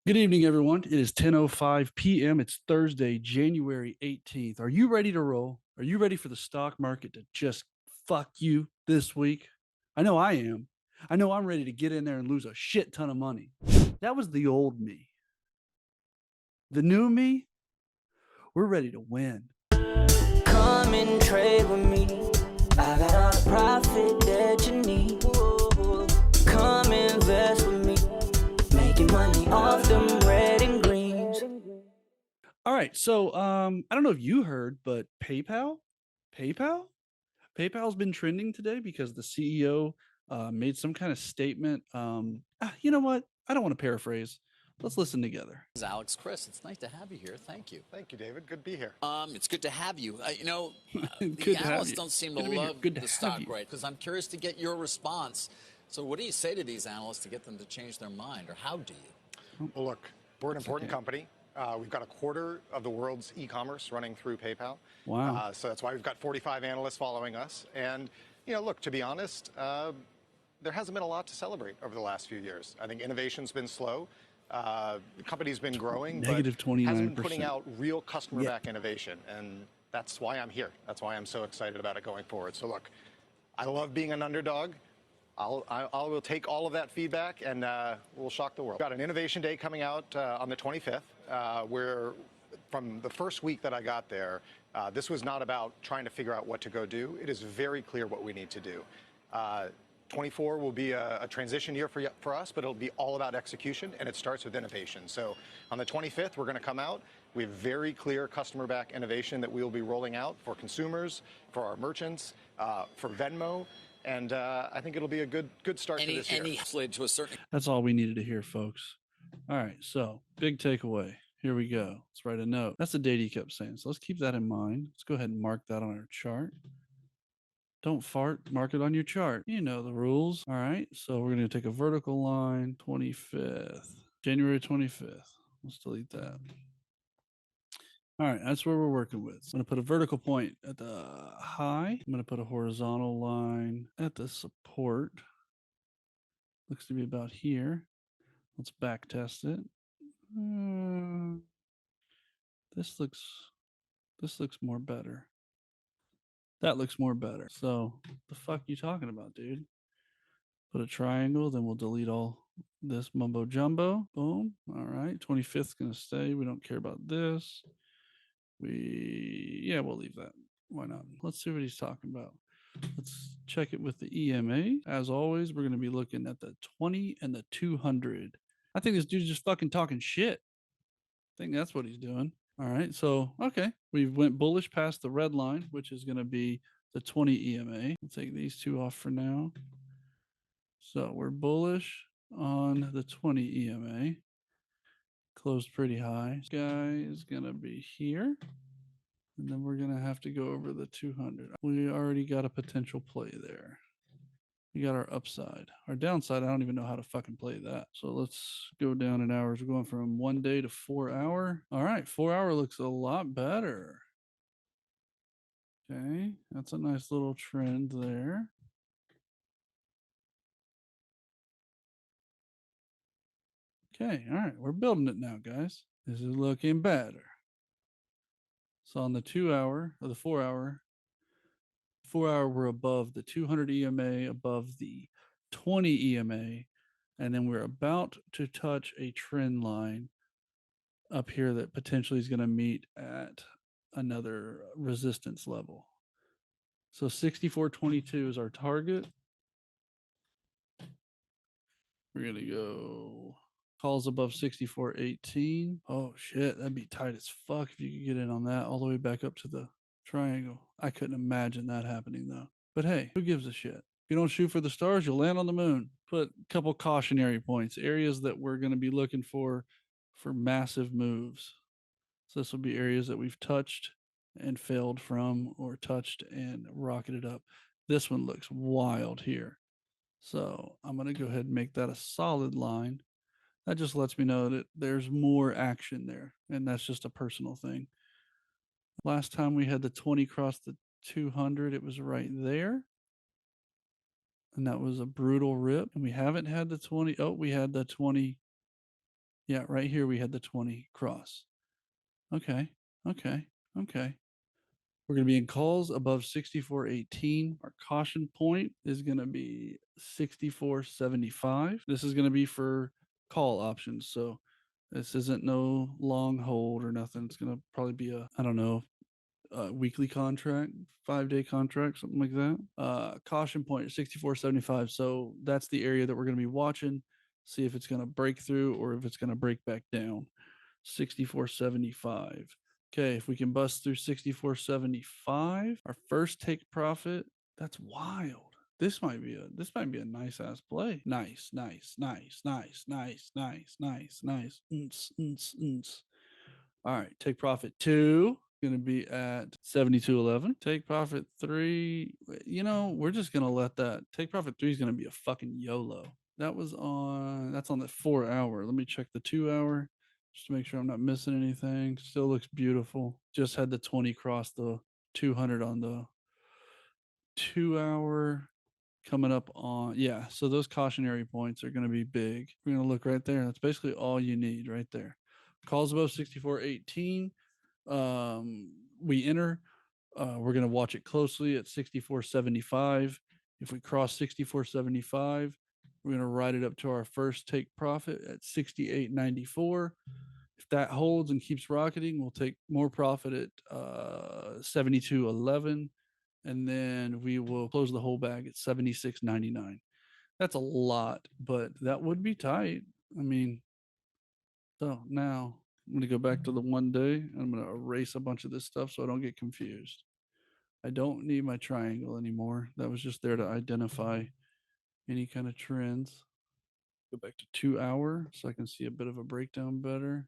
Good evening, everyone. It is 10:05 p.m. It's Thursday, January 18th. Are you ready to roll? Are you ready for the stock market to just fuck you this week? I know I am. I know I'm ready to get in there and lose a shit ton of money. That was the old me. The new me, we're ready to win. Come and trade with me. I got all the profit that you need. Come invest with me. Making money off them red and greens. All right. So I don't know if you heard, but PayPal? PayPal's been trending today because the CEO made some kind of statement. You know what? I don't want to paraphrase. Let's listen together. This is Alex Chris. It's nice to have you here. Thank you. Thank you, David. Good to be here. It's good to have you. Good The to have analysts you. don't seem to Good to be here. love Good to the have stock, you. right? Because I'm curious to get your response. So, what do you say to these analysts to get them to change their mind, or how do you? Well, look, we're an important company. We've got a quarter of the world's e-commerce running through PayPal. Wow. So that's why we've got 45 analysts following us. And, look, to be honest, there hasn't been a lot to celebrate over the last few years. I think innovation's been slow. The company's been growing, Negative but 29%. hasn't been putting out real customer-backed innovation. And that's why I'm here. That's why I'm so excited about it going forward. So, look, I love being an underdog. I will take all of that feedback and we'll shock the world. We've got an innovation day coming out on the 25th, where from the first week that I got there, this was not about trying to figure out what to go do. It is very clear what we need to do. 24 will be a transition year for us, but it'll be all about execution, and it starts with innovation. So on the 25th, we're going to come out. We have very clear customer-backed innovation that we will be rolling out for consumers, for our merchants, for Venmo. And I think it'll be a good start to this year. Any slid to a certain. That's all we needed to hear, folks. All right. So, big takeaway. Here we go. Let's write a note. That's the date he kept saying. So, let's keep that in mind. Let's go ahead and mark that on our chart. Don't fart, mark it on your chart. You know the rules. All right. So, we're going to take a vertical line, 25th, January 25th. Let's delete that. All right, that's where we're working with. I'm going to put a vertical point at the high. I'm going to put a horizontal line at the support. Looks to be about here. Let's back test it. This looks more better. That looks more better. So the fuck you talking about, dude? Put a triangle, then we'll delete all this mumbo jumbo. Boom. All right. 25th gonna stay. We don't care about this. We'll leave that. Why not? Let's see what he's talking about. Let's check it with the EMA. As always, we're going to be looking at the 20 and the 200. I think this dude's just fucking talking shit. I think that's what he's doing. All right. So, okay. We went bullish past the red line, which is going to be the 20 EMA. We'll take these two off for now. So we're bullish on the 20 EMA. Closed pretty high. This guy is going to be here. And then we're going to have to go over the 200. We already got a potential play there. We got our upside. Our downside, I don't even know how to fucking play that. So let's go down in hours. We're going from 1 day to 4 hour. All right, 4 hour looks a lot better. Okay, that's a nice little trend there. Okay, all right, we're building it now, guys. This is looking better. So on the 2 hour or the 4 hour, 4 hour, we're above the 200 EMA, above the 20 EMA, and then we're about to touch a trend line up here that potentially is going to meet at another resistance level. So 64.22 is our target. We're going to go calls above 64.18. Oh shit, that'd be tight as fuck if you could get in on that all the way back up to the triangle. I couldn't imagine that happening though. But hey, who gives a shit? If you don't shoot for the stars, you'll land on the moon. Put a couple cautionary points, areas that we're going to be looking for massive moves. So this will be areas that we've touched and failed from, or touched and rocketed up. This one looks wild here. So I'm going to go ahead and make that a solid line. That just lets me know that there's more action there, and that's just a personal thing. Last time we had the 20 cross the 200, it was right there. And that was a brutal rip. And we haven't had the 20. Oh, we had the 20 Yeah, right here we had the 20 cross. Okay. Okay. Okay. We're going to be in calls above 64.18. Our caution point is going to be 64.75. This is going to be for call options. So this isn't no long hold or nothing. It's going to probably be a, I don't know, a weekly contract, 5-day contract, something like that. Caution point is 64.75. So that's the area that we're going to be watching. See if it's going to break through or if it's going to break back down. 64.75. Okay, if we can bust through 64.75, our first take profit, that's wild. This might be a nice ass play. Nice, nice, nice, nice, nice, nice, nice, nice. All right, take profit 2 going to be at 72.11. Take profit 3, we're just going to let that. Take profit 3 is going to be a fucking YOLO. That's on the 4 hour. Let me check the 2 hour just to make sure I'm not missing anything. Still looks beautiful. Just had the 20 cross the 200 on the 2 hour coming up on. Yeah, so those cautionary points are going to be big. We're going to look right there. That's basically all you need right there. Calls above 64.18. We enter. We're going to watch it closely at 64.75. If we cross 64.75, we're going to ride it up to our first take profit at 68.94. If that holds and keeps rocketing, we'll take more profit at 72.11. And then we will close the whole bag at 76.99. That's a lot, but that would be tight. I mean, so now I'm going to go back to the 1 day and I'm going to erase a bunch of this stuff so I don't get confused. I don't need my triangle anymore. That was just there to identify any kind of trends. Go back to 2 hour so I can see a bit of a breakdown better.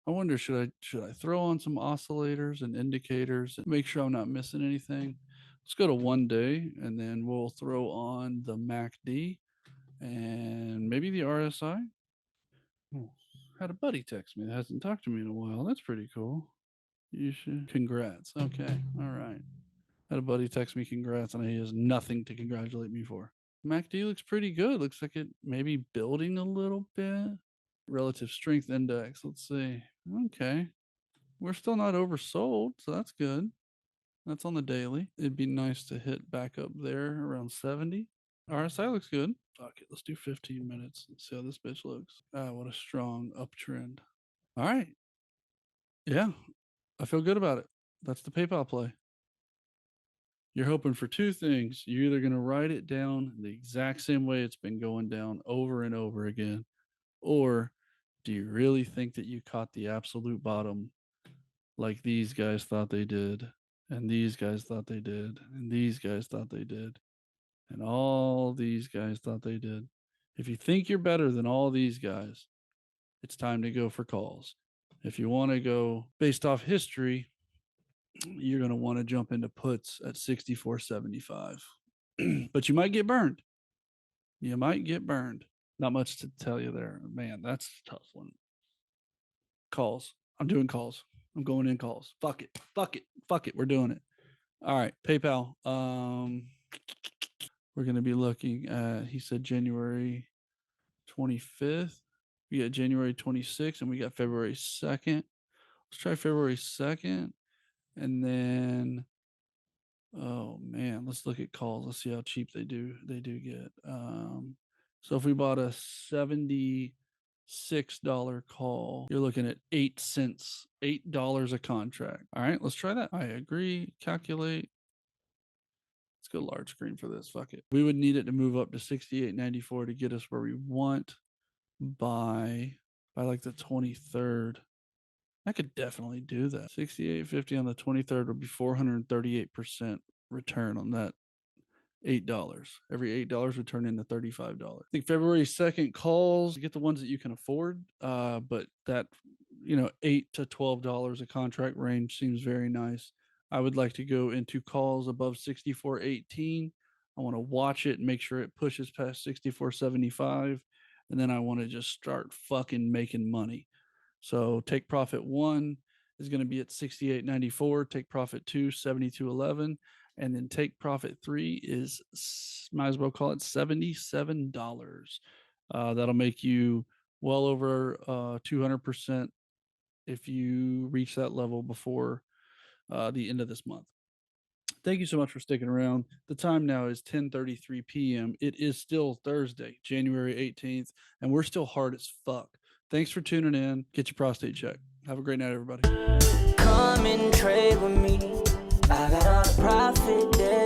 I wonder, should I throw on some oscillators and indicators and make sure I'm not missing anything? Let's go to 1 day and then we'll throw on the MACD and maybe the RSI. Oh, had a buddy text me that hasn't talked to me in a while. That's pretty cool. You should. Congrats. Okay. All right. Had a buddy text me congrats, and he has nothing to congratulate me for. MACD looks pretty good. Looks like it may be building a little bit. Relative strength index. Let's see. Okay. We're still not oversold, so that's good. That's on the daily. It'd be nice to hit back up there around 70. RSI looks good. Fuck it. Let's do 15 minutes. Let's see how this bitch looks. Ah, what a strong uptrend. All right. Yeah. I feel good about it. That's the PayPal play. You're hoping for two things. You're either going to write it down the exact same way it's been going down over and over again, or do you really think that you caught the absolute bottom like these guys thought they did, and these guys thought they did, and these guys thought they did, and all these guys thought they did? If you think you're better than all these guys, it's time to go for calls. If you want to go based off history, you're going to want to jump into puts at 64.75. But you might get burned. You might get burned. Not much to tell you there. Man, that's a tough one. Calls. I'm doing calls. I'm going in calls. Fuck it. Fuck it. Fuck it. We're doing it. All right. PayPal. We're going to be looking at, he said January 25th. We got January 26th and we got February 2nd. Let's try February 2nd. And then, oh man, let's look at calls. Let's see how cheap they do get. So if we bought a $76 call, you're looking at 8 cents, $8 a contract. All right, let's try that. I agree. Calculate. Let's go large screen for this. Fuck it. We would need it to move up to 68.94 to get us where we want by like the 23rd. I could definitely do that. 68.50 on the 23rd would be 438% return on that $8. Every $8 would turn into $35. I think February 2nd calls, get the ones that you can afford. But that, $8 to $12 a contract range seems very nice. I would like to go into calls above 64.18. I want to watch it and make sure it pushes past 64.75. And then I want to just start fucking making money. So take profit 1 is going to be at 68.94. Take profit 2, 72.11. And then take profit 3 is, might as well call it $77. That'll make you well over 200% if you reach that level before the end of this month. Thank you so much for sticking around. The time now is 10:33 p.m. It is still Thursday, January 18th, and we're still hard as fuck. Thanks for tuning in. Get your prostate checked. Have a great night, everybody. Come and trade with me. I got all the profit there.